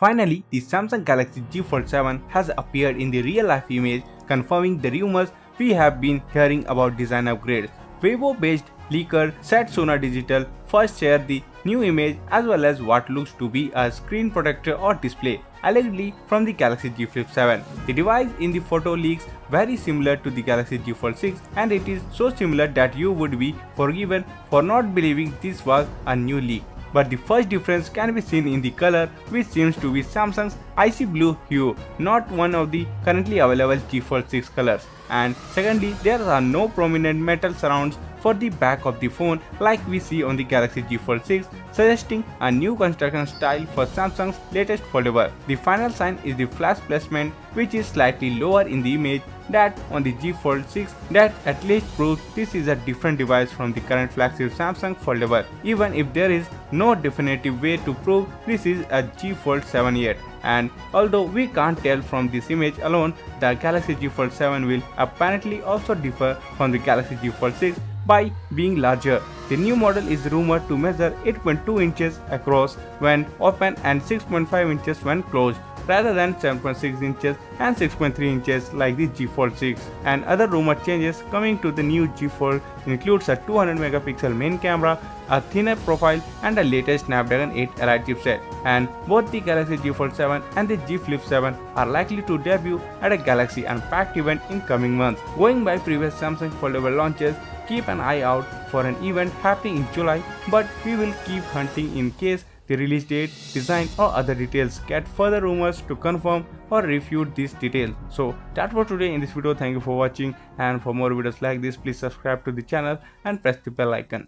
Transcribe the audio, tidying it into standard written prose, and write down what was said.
Finally, the Samsung Galaxy Z Fold 7 has appeared in the real-life image, confirming the rumors we have been hearing about design upgrades. Weibo-based leaker Satsuna Digital first shared the new image as well as what looks to be a screen protector or display, allegedly from the Galaxy Z Flip 7. The device in the photo looks very similar to the Galaxy Z Fold 6, and it is so similar that you would be forgiven for not believing this was a new leak. But the first difference can be seen in the color, which seems to be Samsung's icy blue hue, not one of the currently available Z Fold 6 colors. And secondly, there are no prominent metal surrounds for the back of the phone like we see on the Galaxy Z Fold 6, suggesting a new construction style for Samsung's latest foldable. The final sign is the flash placement, which is slightly lower in the image than on the Z Fold 6, that at least proves this is a different device from the current flagship Samsung foldable, even if there is no definitive way to prove this is a Z Fold 7 yet. And although we can't tell from this image alone, the Galaxy Z Fold 7 will apparently also differ from the Galaxy Z Fold 6 by being larger. The new model is rumored to measure 8.2 inches across when open and 6.5 inches when closed, rather than 7.6 inches and 6.3 inches like the Z Fold 6. And other rumored changes coming to the new Z Fold includes a 200 megapixel main camera, a thinner profile, and a latest Snapdragon 8 Elite chipset. And both the Galaxy Z Fold 7 and the Z Flip 7 are likely to debut at a Galaxy Unpacked event in coming months. Going by previous Samsung foldable launches, keep an eye out for an event happening in July, but we will keep hunting in case the release date, design or other details get further rumors to confirm or refute these details. So that was today in this video. Thank you for watching, and for more videos like this, please subscribe to the channel and press the bell icon.